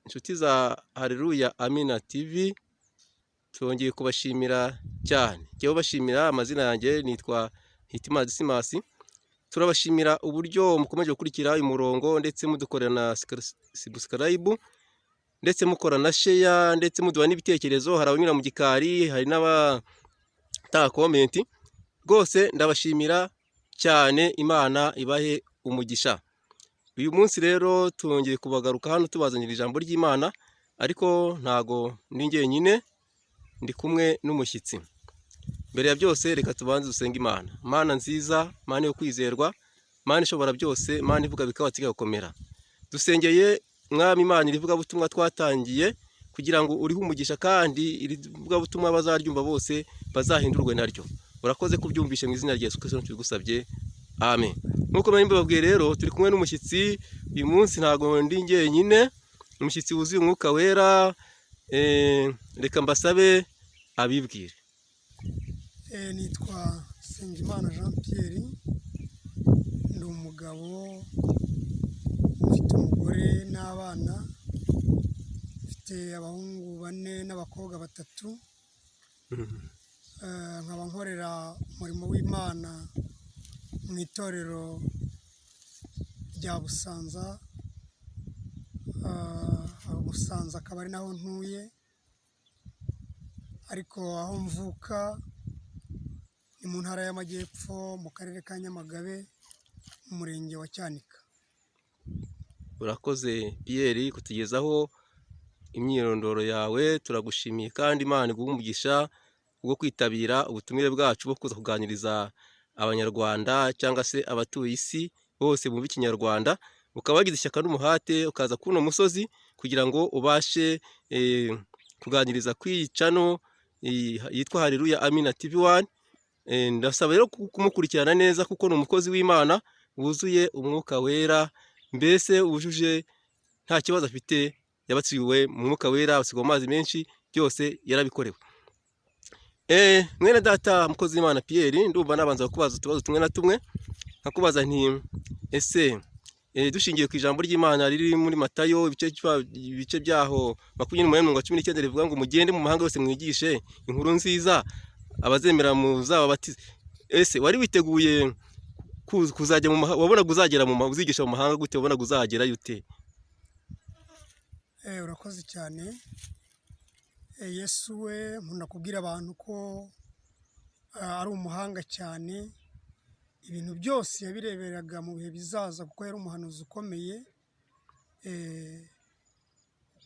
inshuti za Haleluya Amina TV, twongeye kubashimira cyane. Ngewe bashimira, amazina yanjye nitwa Hitimana Dismas. Turabashimira uburyo mukomeje gukurikira uyu murongo, ndetse mudukorera na subscribe, ndetse mukora na share, ndetse muduha n'ibitekerezo. Hari abanyura mu gikari, hari n'abatanga comment. Rwose ndabashimira cyane, Imana ibahe umugisha. Uyu munsi rero twongeye kubagaruka hano tubazanira ijambo ry'Imana, ariko ntago ndi njyenyine, ndi kumwe n'umushyitsi. Mbere ya byose reka tubanze dusenge Imana. Mana nziza, Mana yo kwizerwa, Mana ishobora byose, Mana ivuga bikaba kigakomera. Dusengeye Mwami Imana irivuga butumwa twatangiye, kugira ngo uriho umugisha, kandi irivuga butumwa bazaryumva bose bazahindurwe naryo. Urakoze kubyumvishe mu izina rya Yesu Kristo tubigusabye. Amen. Nkuko nari mbabwiye rero, turi kumwe n'umushyitsi. Uyu munsi ntago ndi njyenyine, umushyitsi wuzuye umwuka wera. Reka mbasabe abibwire. Nitwa Sengimana Jean Pierre, ndi umugabo, mfite umugore n'abana, mfite abahungu 4 n'abakobwa 3. Nkaba nkorera umurimo w'Imana mu itorero rya Busanza. Busanza akaba ari naho ntuye, ariko aho mvuka ni mu ntara y'Amajyepfo, mu karere ka Nyamagabe, mu murenge wa Cyanika. Urakoze Pierre kutugezaho imyirondoro yawe. Turagushimiye kandi Imana iguhe umugisha bwo kwitabira ubutumire bwacu bwo kuza kuganiriza abanyarwanda, cyangwa se abatuye isi bose bumva ikinyarwanda. Ukaba wagize ishyaka n'umuhate ukaza kuno musozi kugira ngo ubashe kuganiriza kw'icano yitwa Haleluya Amina TV1. Ndasaba rero kumukurikirana neza, kuko ni umukozi w'Imana wuzuye umwuka wera, mbese wujuje nta kibazo afite. Yabatsiwe mu mwuka wera, abasigwa amazi menshi, byose yarabikorewe. Mwene data mukozi w'Imana Pierre, ndumva nabanza kubaza utubazo tumwe na tumwe. Nkakubaza nti ese dushingiye ku ijambo ry'Imana riri muri Matayo ibice byaho 28:19 rivuga ngo mugende mu mahanga yose mwigishe inkuru nziza, abazemera muzababatize. Ese wari witeguye kuzajya mu mahanga? Wabona uzagera mu mahanga, uzigisha mu mahanga gute? Wabona uzagera yute? Urakoze cyane. Yesu we nkunda kubwira abantu ko ari umuhanga cyane. Ibintu byose yabireberaga mu bihe bizaza, kuko yari umuhanuzi ukomeye.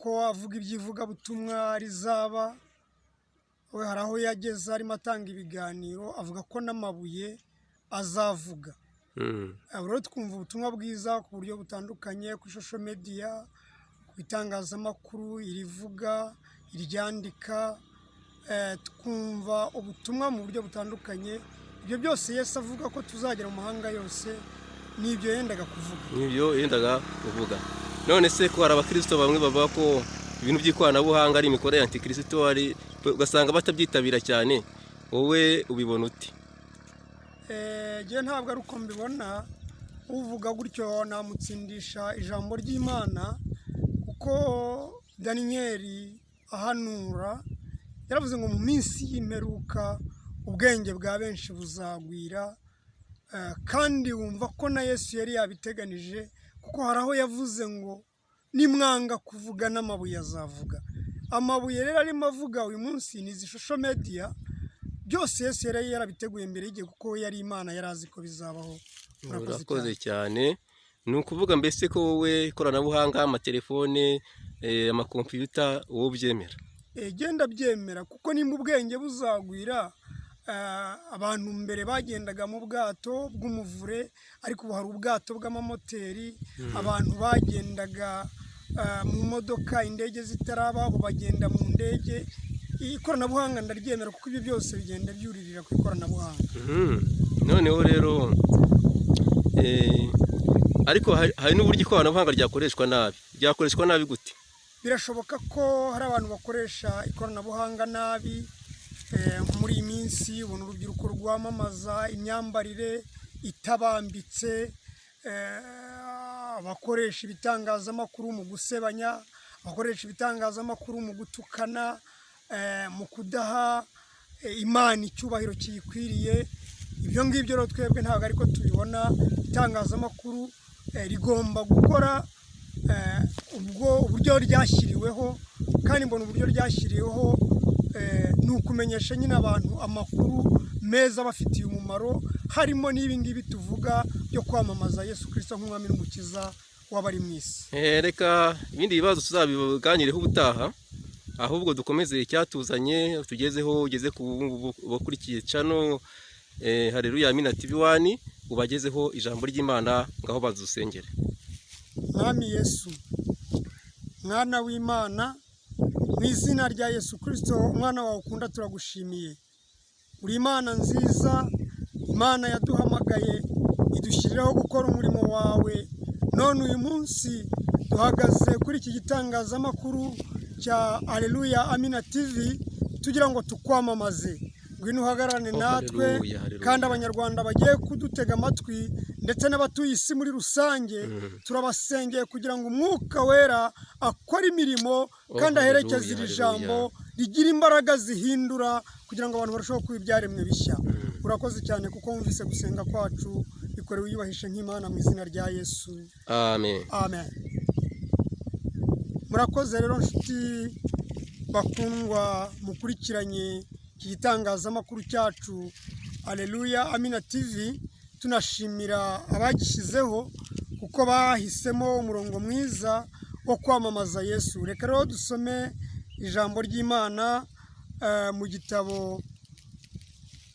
Ko avuga iby'ivugabutumwa rizaba, we hari aho yageze arimo atanga ibiganiro, avuga ko n'amabuye azavuga. Rero twumva ubutumwa bwiza ku buryo butandukanye, ku social media, ku itangazamakuru, irivuga, iryandika. Twumva ubutumwa mu buryo butandukanye. Ibyo byose Yesu avuga ko tuzagera mu mahanga yose, nibyo yendaga kuvuga. Nibyo yendaga kuvuga. None se ko hari abakristo bamwe bavuga ko ibintu by'ikoranabuhanga ari imikorere ya antikristo, ugasanga batabyitabira cyane, wowe ubibona uti? Ngewe ntabwo ari uko mbibona. Uvuga gutyo namutsindisha ijambo ry'Imana, kuko Daniyeli ahanura yaravuze ngo mu minsi y'imperuka ubwenge bwa benshi buzagwira. Kandi wumva ko na Yesu yari yabiteganije, kuko hari aho yavuze ngo nimwanga kuvuga n'amabuye azavuga. Amabuye rero arimo avuga uyu munsi ni izi social media. Byose Yesu yari yarabiteguye mbere y'igihe, kuko yari Imana, yari azi ko bizabaho. Urakoze cyane. Ni ukuvuga mbese ko wowe ikoranabuhanga, amatelefone, amakompiyuta, wowe ubyemera? Genda byemera, kuko nimba ubwenge buzagwira, abantu mbere bagendaga mu bwato bw'umuvure, ariko ubu hari ubwato bw'amamoteri. Abantu bagendaga mu modoka, indege zitaraba, ubu bagenda mu ndege. Ikoranabuhanga ndaryemera, kuko ibyo byose bigenda byuririra ku ikoranabuhanga. Noneho rero ariko hari n'uburyo ikoranabuhanga ryakoreshwa nabi. Ryakoreshwa nabi gute? Birashoboka ko hari abantu bakoresha ikoranabuhanga nabi. Muri iyi minsi ubona urubyiruko rwamamaza imyambarire itabambitse, bakoresha ibitangazamakuru mu gusebanya, bakoresha ibitangazamakuru mu gutukana, mu kudaha Imana icyubahiro kiyikwiriye. Ibyo ngibyo rero twebwe ntabwo ariko tubibona. Itangazamakuru rigomba gukora ubwo uburyo ryashyiriweho, kandi mbona uburyo ryashyiriweho ni ukumenyesha nyine abantu amakuru meza abafitiye umumaro, harimo n'ibi ngibi tuvuga byo kwamamaza Yesu Kristo nk'umwami n'umukiza w'abari mu isi. Reka ibindi bibazo tuzabiganireho ubutaha, ahubwo dukomeze icyatuzanye tugezeho, ugeze ku bakurikiye channel Haleluya Amina TV 1, ubagezeho ijambo ry'Imana, ngaho bazusengere. Mwami Yesu, mwana w'Imana, mu izina rya Yesu Kristo umwana wawe ukunda, turagushimiye. Uri Imana nziza, Imana yaduhamagaye idushyiriraho gukora umurimo wawe. None uyu munsi duhagaze kuri iki gitangazamakuru cya Haleluya Amina TV tugira ngo tukwamamaze. Ngwino uhagararane natwe, kandi abanyarwanda bagiye kudutega amatwi ndetse n'abatuye isi muri rusange, turabasengeye kugira ngo umwuka wera akore imirimo kandi aherekeze iri jambo rigira imbaraga zihindura, kugira ngo abantu barusheho kuba ibyaremwe bishya. Urakoze cyane kuko wumvise gusenga kwacu, bikorewe wiyubahishe nk'Imana mu izina rya Yesu. Amen. Amen. Murakoze rero nshuti bakundwa mukurikiranye iki gitangazamakuru cyacu Haleluya Amina TV. Tunashimira abagishyizeho kuko bahisemo umurongo mwiza wo kwamamaza Yesu. Reka rero dusome ijambo ry'Imana mu gitabo,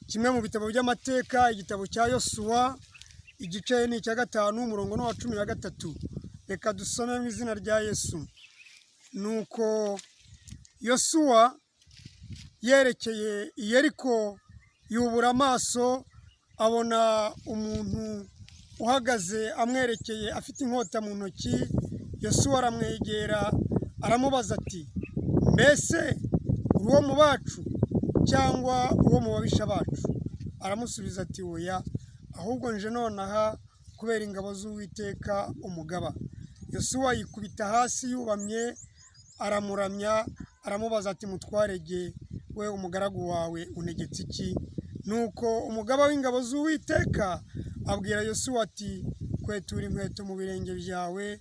kimwe mu bitabo by'amateka, igitabo cya Yosuwa, igice ni icya 5 umurongo wa 13. Reka dusome mu izina rya Yesu. Nuko Yosuwa yerekeye i Yeriko, yubura amaso, abona umuntu uhagaze amwerekeye afite inkota mu ntoki. Yosuwa aramwegera aramubaza ati, mbese uri uwo mu bacu cyangwa uwo mu babisha bacu? Aramusubiza ati, oya, ahubwo nje nonaha kubera ingabo z'Uwiteka umugaba. Yosuwa yikubita hasi yubamye, aramuramya, aramubaza ati, mutwarege, we umugaragu wawe untegetse iki? Nuko umugaba w'ingabo z'Uwiteka abwira Yosuwa ati, kwetura inkweto mu birenge byawe,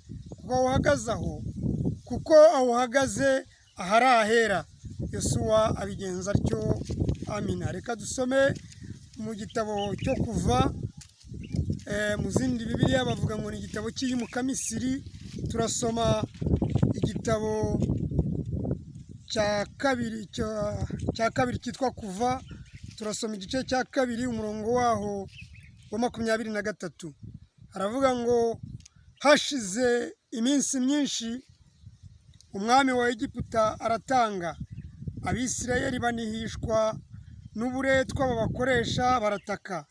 kuko aho uhagaze ahari ahera. Yosuwa abigenza atyo. Amina. Reka dusome mu gitabo cyo Kuva. Mu zindi Bibiliya bavuga ngo ni igitabo cy'iyimuka Misiri. Turasoma igitabo cya kabiri cyitwa Kuva. Turasoma igice cya 2 umurongo waho wa 23. Haravuga ngo, hashize iminsi myinshi umwami wa Egiputa aratanga, Abisirayeli banihishwa n'uburetwa babakoresha, barataka.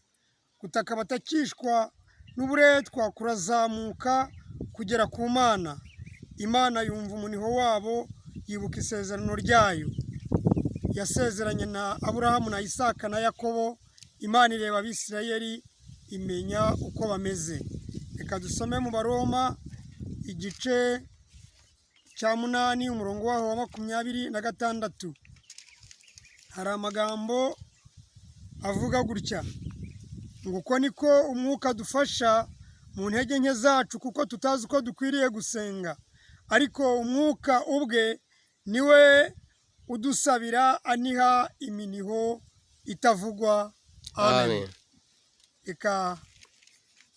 Gutaka batakishwa n'uburetwa kurazamuka kugera ku Mana. Imana yumva umuniho wabo, yibuka isezerano ryayo yasezeranye na Aburahamu na Isaka na Yakobo. Imana ireba Abisirayeli, imenya uko bameze. Reka dusome mu Baroma igice cya 8 umurongo waho wa 26. Hari amagambo avuga gutya ngo, uko niko umwuka dufasha mu ntege nke zacu, kuko tutazi uko dukwiriye gusenga, ariko umwuka ubwe niwe udusabira aniha iminiho itavugwa. Amen. Reka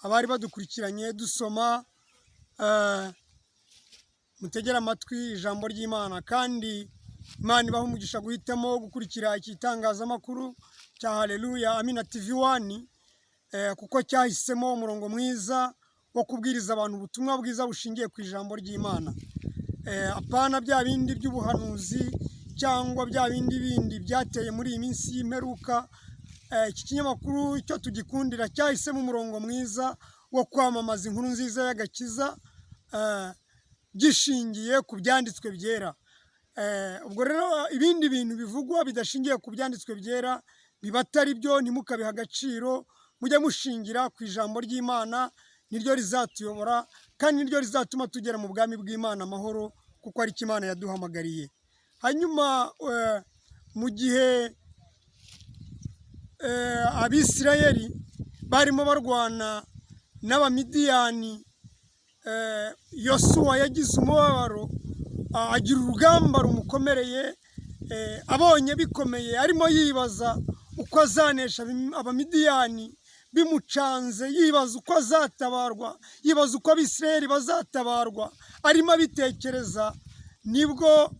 abari badukurikiranye dusoma, mutegera amatwi ijambo ry'Imana, kandi Imana ibaha umugisha guhitamo gukurikira iki gitangazamakuru cya Haleluya Amina TV 1, kuko cyahisemo umurongo mwiza wo kubwiriza abantu ubutumwa bwiza bushingiye ku ijambo ry'Imana. Apana bya bindi by'ubuhanuzi cyangwa bya bindi byateye muri iyi minsi y'imperuka. Iki kinyamakuru icyo tugikundira cyahisemo umurongo mwiza wo kwamamaza inkuru nziza y'agakiza, gishingiye ku byanditswe byera. Ubwo rero ibindi bintu bivugwa bidashingiye ku byanditswe byera biba atari byo, ntimukabiha agaciro. Mujye mushingira ku ijambo ry'Imana, niryo rizatuyobora kandi niryo rizatuma tugera mu bwami bw'Imana amahoro kuko ari Imana yaduhamagariye. Hanyuma mu gihe Abisirayeli barimo barwana n'Abamidiyani, Yosuwa yagize umubabaro, agira urugamba rumukomereye, abonye bikomeye arimo yibaza uko azanesha Abamidiyani, bimucanze yibaza uko azatabarwa, yibaza uko Abisirayeli bazatabarwa, arimo abitekereza, nibwo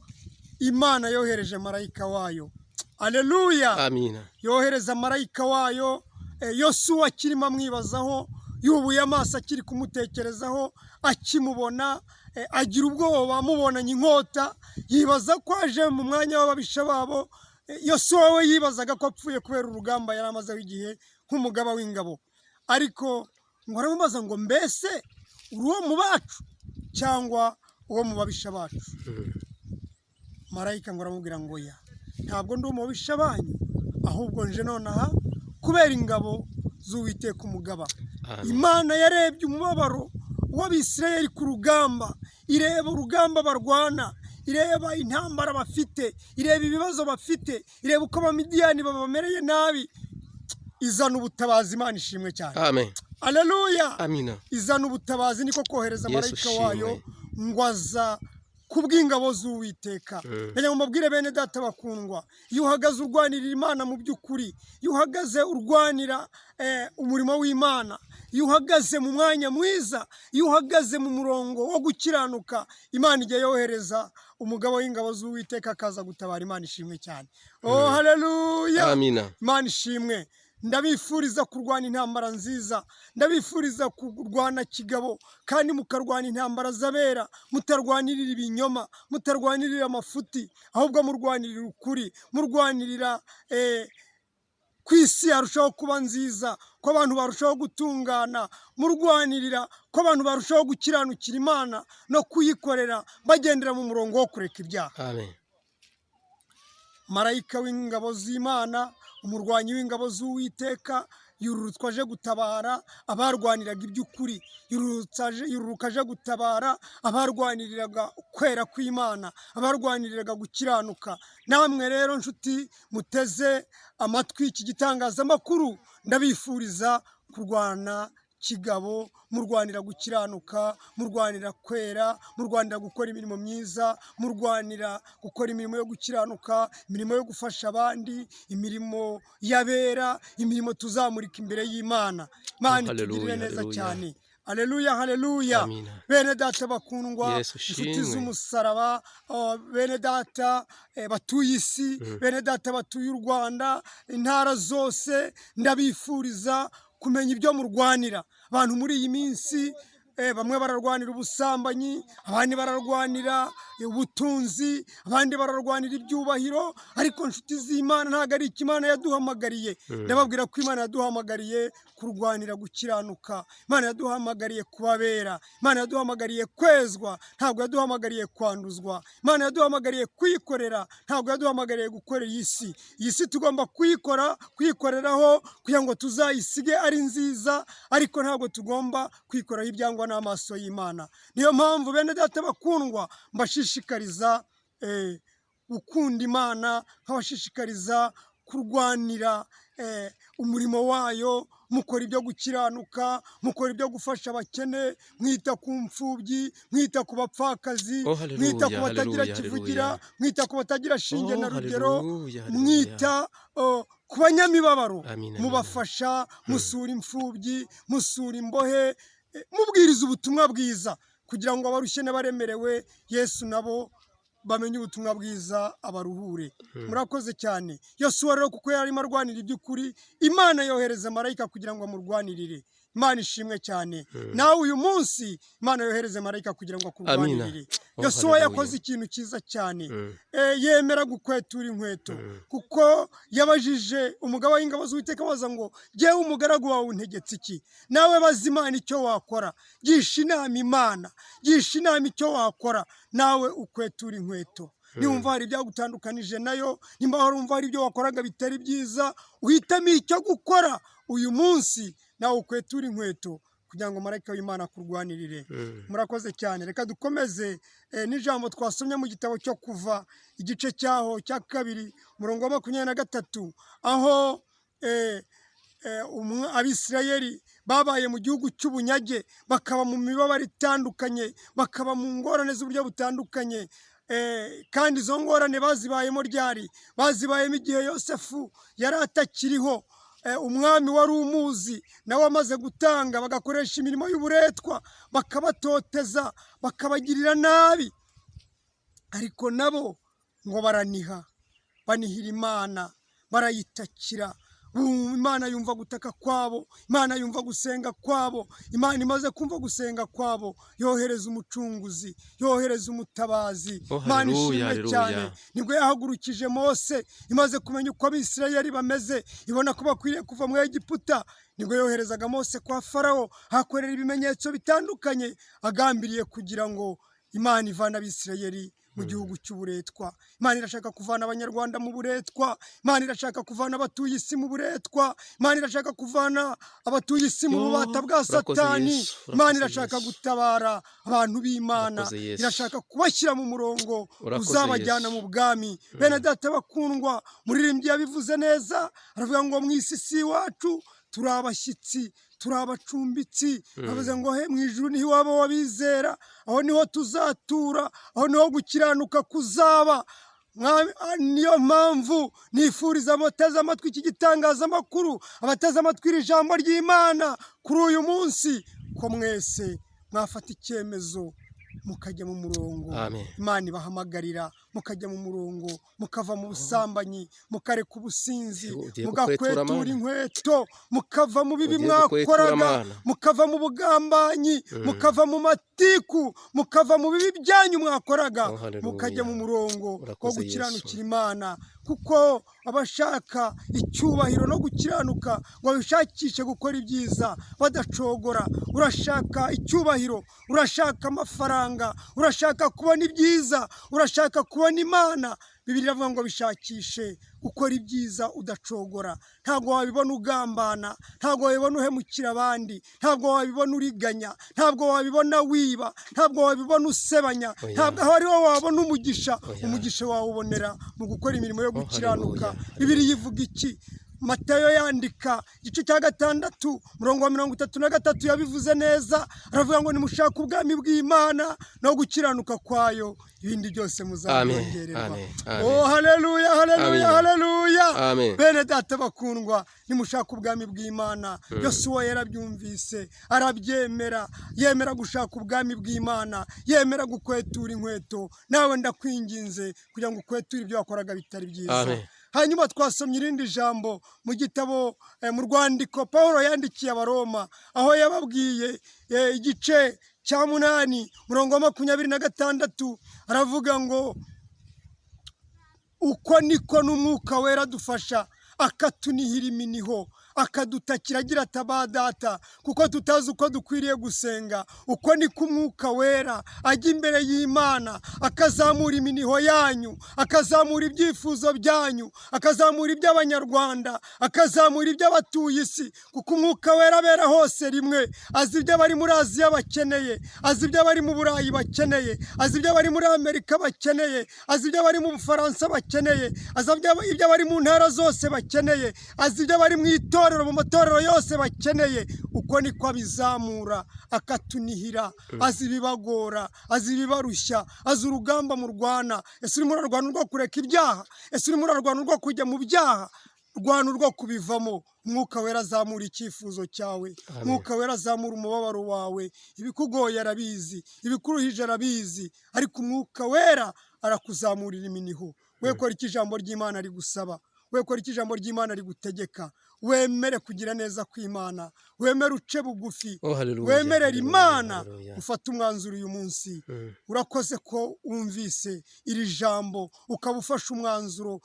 Imana yohereje marayika wayo. Aleluya! Amina. Yohereza marayika wayo, Yosuwa akirimo amwibazaho, yubuye amaso akiri kumutekerezaho, akimubona agira ubwoba, amubonanye inkota, yibaza ko aje mu mwanya w'ababisha babo. Yosuwa we yibazaga ko apfuye kubera urugamba yari amazeho igihe nk'umugaba w'ingabo, ariko ngo aramubaza ngo mbese uri uwo mu bacu cyangwa uwo mu babisha bacu? Marayika ngo aramubwira ngo ya, ntabwo ndi mu babisha banyu, ahubwo nje nonaha kubera ingabo z'Uwiteka umugaba. Imana yarebye umubabaro w'Abisirayeli ku rugamba, ireba urugamba barwana, ireba intambara bafite, ireba ibibazo bafite, ireba uko Abamidiyani babamereye nabi, izana ubutabazi. Imana ishimwe cyane. Amen. Aleluya. Amina. Izana ubutabazi, niko kohereza marayika wayo ngo aza kubw'ingabo z'Uwiteka. Ngo mbabwire bene data bakundwa, iyo uhagaze urwanirira Imana mu by'ukuri, iyo uhagaze urwanira umurimo w'Imana, iyo uhagaze mu mwanya mwiza, iyo uhagaze mu murongo wo gukiranuka, Imana ijya yohereza umugabo w'ingabo z'Uwiteka akaza gutabara. Imana ishimwe cyane. Oh, haleluya. Amina. Imana ishimwe. Ndabifuriza kurwana intambara nziza, ndabifuriza kurwana kigabo, kandi mukarwana intambara z'abera, mutarwanirira ibinyoma, mutarwanirira amafuti, ahubwo murwanirira ukuri, murwanirira ku isi yarushaho kuba nziza, ko abantu barushaho gutungana, murwanirira ko abantu barushaho gukiranukira Imana no kuyikorera bagendera mu murongo wo kureka ibyaha. Amen. Marayika w'ingabo z'Imana, umurwanyi w'ingabo z'Uwiteka, yururutswa aje gutabara abarwaniraga iby'ukuri, yururuka aje gutabara abarwaniriraga kwera kw'Imana, abarwaniriraga gukiranuka. Namwe rero nshuti muteze amatwi iki gitangazamakuru, ndabifuriza kurwana kigabo, murwanira gukiranuka, murwanira kwera, murwanira gukora imirimo myiza, murwanira gukora imirimo yo gukiranuka, imirimo yo gufasha abandi, imirimo y'abera, imirimo tuzamurika imbere y'Imana. Imana itugirire neza cyane. Haleluya, haleluya. Bene data bakundwa, inshuti z'umusaraba, bene data batuye isi, bene data batuye u Rwanda, intara zose, ndabifuriza kumenya ibyo murwanira. Abantu muri iyi minsi bamwe bararwanira ubusambanyi, abandi bararwanira ubutunzi, abandi bararwanira ibyubahiro, ariko inshuti z'Imana ntabwo ari Imana yaduhamagariye. Ndababwira ko Imana yaduhamagariye kurwanira gukiranuka, Imana yaduhamagariye kubabera, Imana yaduhamagariye kwezwa, ntabwo yaduhamagariye kwanduzwa. Imana yaduhamagariye kwikorera, ntabwo yaduhamagariye gukorera iyi si. Iyi si tugomba kwikoreraho kugira ngo tuzayisige ari nziza, ariko ntabwo tugomba kwikoraho ibyangwa n'amaso y'Imana. Niyo mpamvu bene data bakundwa, mbashishikariza gukunda Imana, nkabashishikariza kurwanira umurimo wayo, mukora ibyo gukiranuka, mukora ibyo gufasha abakene, mwita ku mfubyi, mwita ku bapfakazi, mwita ku batagira kivugira, mwita ku batagira shinge na rugero, mwita ku banyamibabaro, mubafasha, musura imfubyi, musura imbohe, mubwiriza ubutumwa bwiza kugira ngo abarushye n'abaremerewe Yesu nabo bamenye ubutumwa bwiza abaruhure. Murakoze cyane. Yosuwa rero kuko yarimo arwanira iby'ukuri, Imana yohereza marayika kugira ngo amurwanirire. Imana ishimwe cyane. Nawe uyu munsi Imana yohereze marayika kugira ngo akurwanirire. Yosuwa yakoze ikintu cyiza cyane, yemera gukwetura inkweto, kuko yabajije umugaba w'ingabo z'Uwiteka abaza ngo jyewe umugaragu wawe untegetse iki? Nawe baza Imana icyo wakora, gisha inama Imana, gisha inama icyo wakora, nawe ukwetura inkweto. Niwumva hari ibyagutandukanije nayo, nimba warumva hari ibyo wakoraga bitari byiza, uhitamo icyo gukora uyu munsi, nawe ukwetura inkweto kugira ngo marayika w'Imana akurwanirire. Murakoze cyane. Reka dukomeze n'ijambo twasomye mu gitabo cyo Kuva igice cyaho cya 2 umurongo wa 23 aho Abisirayeli babaye mu gihugu cy'ubunyage, bakaba mu mibabaro itandukanye, bakaba mu ngorane z'uburyo butandukanye, kandi izo ngorane bazibayemo ryari? Bazibayemo igihe Yosefu yari atakiriho. Umwami wari umuzi nawe amaze gutanga, bagakoresha imirimo y'uburetwa, bakabatoteza, bakabagirira nabi, ariko nabo ngo baraniha, banihira Imana, barayitakira. Imana yumva gutaka kwabo, Imana yumva gusenga kwabo. Imana imaze kumva gusenga kwabo, yohereza umucunguzi, yohereza umutabazi. Imana ishimwe cyane. Nibwo yahagurukije Mose, imaze kumenya uko Abisirayeli bameze, ibona ko bakwiriye kuva mu Egiputa, nibwo yoherezaga Mose kwa Farawo, hakorera ibimenyetso bitandukanye, agambiriye kugira ngo Imana ivane Abisirayeli mu gihugu cy'uburetwa. Imana irashaka kuvana abanyarwanda mu buretwa, Imana irashaka kuvana abatuye isi mu buretwa, Imana irashaka kuvana abatuye isi mu bubata bwa Satani. Imana irashaka gutabara abantu b'Imana, irashaka kubashyira mu murongo uzabajyana mu bwami. Bene data bakundwa, muririmbyi yabivuze neza, aravuga ngo mu isi si iwacu, turi abashyitsi, turi abacumbitsi. Avuze ngo he mu ijuru niho iwabo w'abizera, aho niho tuzatura, aho niho gukiranuka kuzaba. Niyo mpamvu nifuriza abateze amatwi iki gitangazamakuru, abateze amatwi iri jambo ry'Imana kuri uyu munsi, ko mwese mwafata icyemezo mukajya mu murongo. Imana ibahamagarira mukajya mu murongo, mukava mu busambanyi, mukareka ubusinzi, mugakwetura inkweto, mukava mu bibi mwakoraga, mukava mu bugambanyi, mukava mu matiku, mukava mu bibi byanyu mwakoraga, mukajya mu murongo wo gukiranukira Imana. Kuko abashaka icyubahiro no gukiranuka ngo bishakishe gukora ibyiza badacogora. Urashaka icyubahiro, urashaka amafaranga, urashaka kubona ibyiza, urashaka kubona Imana, Bibiliya iravuga ngo bishakishe gukora ibyiza udacogora. Ntabwo wabibona ugambana, ntabwo wabibona uhemukira abandi, ntabwo wabibona uriganya, ntabwo wabibona wiba, ntabwo wabibona usebanya, ntabwo aho ariho wabona umugisha. Umugisha wawubonera mu gukora imirimo yo gukiranuka. Bibiliya ivuga iki? Matayo yandika igice cya 6 umurongo wa 33 yabivuze neza, aravuga ngo nimushaka ubwami bw'Imana no gukiranuka kwayo, ibindi byose muzabongererwa. Oh haleluya, haleluya, haleluya. Bene data bakundwa, nimushaka ubwami bw'Imana. Yosuwa yarabyumvise, arabyemera, yemera gushaka ubwami bw'Imana, yemera gukwetura inkweto. Nawe ndakwinginze kugira ngo ukweture ibyo wakoraga bitari byiza. Hanyuma twasomye irindi jambo mu gitabo mu rwandiko Pawulo yandikiye Abaroma, aho yababwiye igice cya 8 umurongo wa 26, aravuga ngo uko niko n'Umwuka Wera dufasha, akatunihira iminiho, akadutakira agira ati Data, kuko tutazi uko dukwiriye gusenga. Uko niko Umwuka Wera ajya imbere y'Imana, akazamura iminiho yanyu, akazamura ibyifuzo byanyu, akazamura iby'Abanyarwanda, akazamura iby'abatuye isi. Kuko Umwuka Wera abera hose rimwe, azi ibyo abari muri Aziya bakeneye, azi ibyo abari mu Burayi bakeneye, azi ibyo abari muri Amerika bakeneye, azi ibyo abari mu Bufaransa bakeneye, azi ibyo abari mu ntara zose bakeneye, azi ibyo abari mu itorero, mu matorero yose bakeneye. Uko niko abizamura, akatunihira, azi ibibagora, azi ibibarushya, azi urugamba murwana. Ese urimo urarwana urwo kureka ibyaha? Ese urimo urarwana urwo kujya mu byaha? Rwana urwo kubivamo. Umwuka Wera azamura icyifuzo cyawe, Umwuka Wera azamura umubabaro wawe. Ibikugoye arabizi, ibikuruhije arabizi, ariko Umwuka Wera arakuzamurira iminiho. We kora iki ijambo ry'Imana rigusaba, we kora iki ijambo ry'Imana rigutegeka. Wemere kugira neza kw'Imana, wemere uce bugufi, wemerera Imana ufata umwanzuro uyu munsi. Urakoze ko wumvise iri jambo, ukabufasha umwanzuro,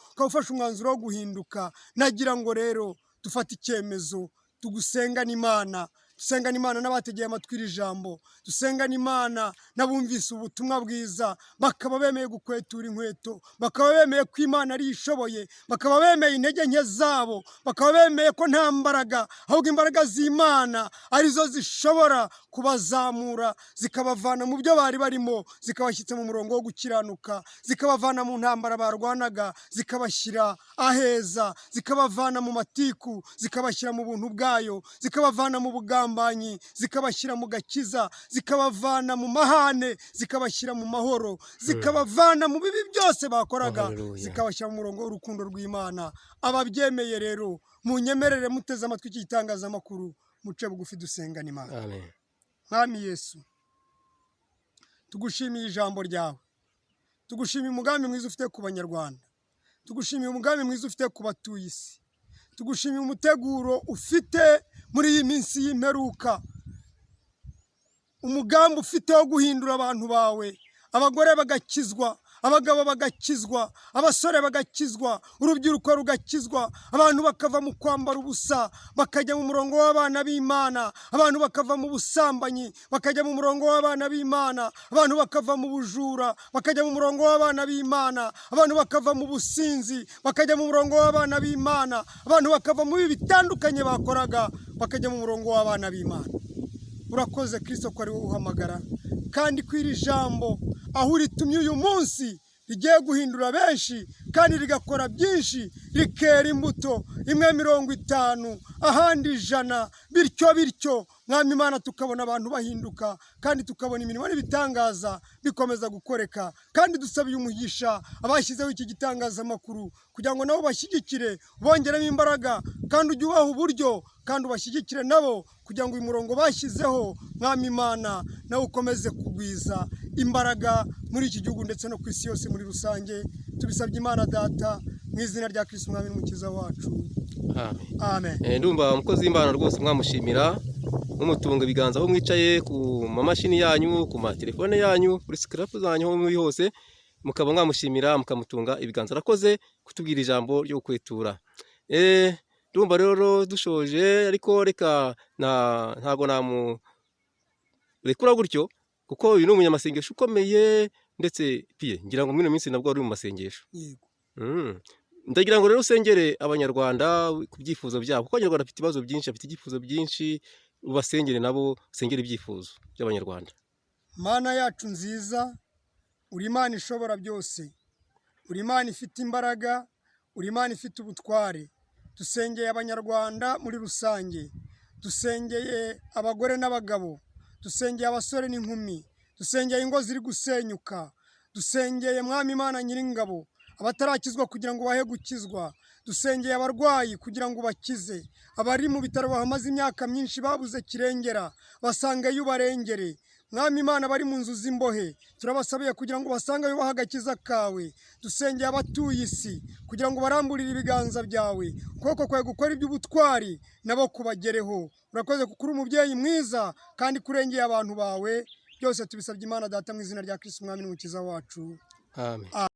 wo guhinduka. Nagira ngo rero dufate icyemezo, tugusengana Imana, dusengane Imana n'abategeye amatwi iri jambo, dusengane Imana n'abumvise ubutumwa bwiza, bakaba bemeye gukwetura inkweto, bakaba bemeye ko Imana ari ishoboye, bakaba bemeye intege nke zabo, bakaba bemeye ko nta mbaraga, ahubwo imbaraga z'Imana arizo zishobora kubazamura, zikabavana mu byo bari barimo, zikabashyitsa mu murongo wo gukiranuka, zikabavana mu ntambara barwanaga, zikabashyira aheza, zikabavana mu matiku, zikabashyira mu buntu bwayo, zikabavana mu bugambanyi, zikabashyira mu gakiza, zikabavana mu mahane, zikabashyira mu mahoro, zikabavana mu bibi byose bakoraga, zikabashyira mu murongo w'urukundo rw'Imana. Ababyemeye rero munyemerere muteze amatwi iki gitangazamakuru, muce bugufi dusengane Imana. Amen. Mwami Yesu, tugushimiye ijambo ryawe, tugushimiye umugambi mwiza ufite ku banyarwanda, tugushimiye umugambi mwiza ufite ku batuye isi, tugushimiye umuteguro ufite muri iyi minsi y'imperuka, umugambi ufite wo guhindura abantu bawe, abagore bagakizwa, abagabo bagakizwa, abasore bagakizwa, urubyiruko rugakizwa, abantu bakava mu kwambara ubusa bakajya mu murongo w'abana b'Imana, abantu bakava mu busambanyi bakajya mu murongo w'abana b'Imana, abantu bakava mu bujura bakajya mu murongo w'abana b'Imana, abantu bakava mu businzi bakajya mu murongo w'abana b'Imana, abantu bakava mu bibi bitandukanye bakoraga bakajya mu murongo w'abana b'Imana. Urakoze Kristo ko ari wowe uhamagara, kandi ko iri jambo aho uritumye uyu munsi rigiye guhindura benshi kandi rigakora byinshi, rikera imbuto, imwe 50, ahandi 100, bityo Mwami Imana, tukabona abantu bahinduka kandi tukabona imirimo n'ibitangaza bikomeza gukoreka. Kandi dusabiye umugisha abashyizeho iki gitangazamakuru kugira ngo nabo bashyigikire, bongeremo imbaraga, kandi ujye ubaha uburyo kandi ubashyigikire nabo kugira ngo uyu murongo bashyizeho Mwami Imana nawe ukomeze kugwiza imbaraga muri iki gihugu ndetse no ku isi yose muri rusange. Tubisabye Imana Data mu izina rya Kristo Umwami n'Umukiza wacu. Amen. Ndumva umukozi w'Imana rwose mwamushimira, mumutunga ibiganza aho mwicaye, ku mamashini yanyu, ku matelefone yanyu, kuri scrapu zanyu, aho muri hose, mukaba mwamushimira mukamutunga ibiganza. Arakoze kutubwira ijambo ryo kwetura. Ndumva rero dushoje, ariko reka ntago namurekura gutyo, kuko uyu ni umunyamasengesho ukomeye, ndetse piye ngira ngo muri minsi nabwo ari mu masengesho. Yego. Ndagira ngo rero usengere abanyarwanda ku byifuzo byabo, kuko abanyarwanda bafite ibibazo byinshi, bafite ibyifuzo byinshi, ubasengere nabo, usengere ibyifuzo by'abanyarwanda. Mana yacu nziza, uri Imana ishobora byose, uri Imana ifite imbaraga, uri Imana ifite ubutware. Dusengeye abanyarwanda muri rusange, dusengeye abagore n'abagabo, dusengeye abasore n'inkumi, dusengeye ingo ziri gusenyuka, dusengeye Mwami Imana Nyiringabo abatarakizwa kugira ngo bahe gukizwa, dusengeye abarwayi kugira ngo bakize, abari mu bitaro bahamaze imyaka myinshi babuze kirengera basangeyo ubarengere. Mwami Imana bari mu nzu z'imbohe turabasabiye kugira ngo basange yubaha agakiza kawe. Dusengeye abatuye isi kugira ngo baramburire ibiganza byawe, ukuboko kwawe gukora iby'ubutwari nabo kubagereho. Urakoze kuko uri umubyeyi mwiza kandi kurengeye abantu bawe. Byose tubisabye Imana Data mu izina rya Kristo Umwami n'Umukiza wacu. Amen.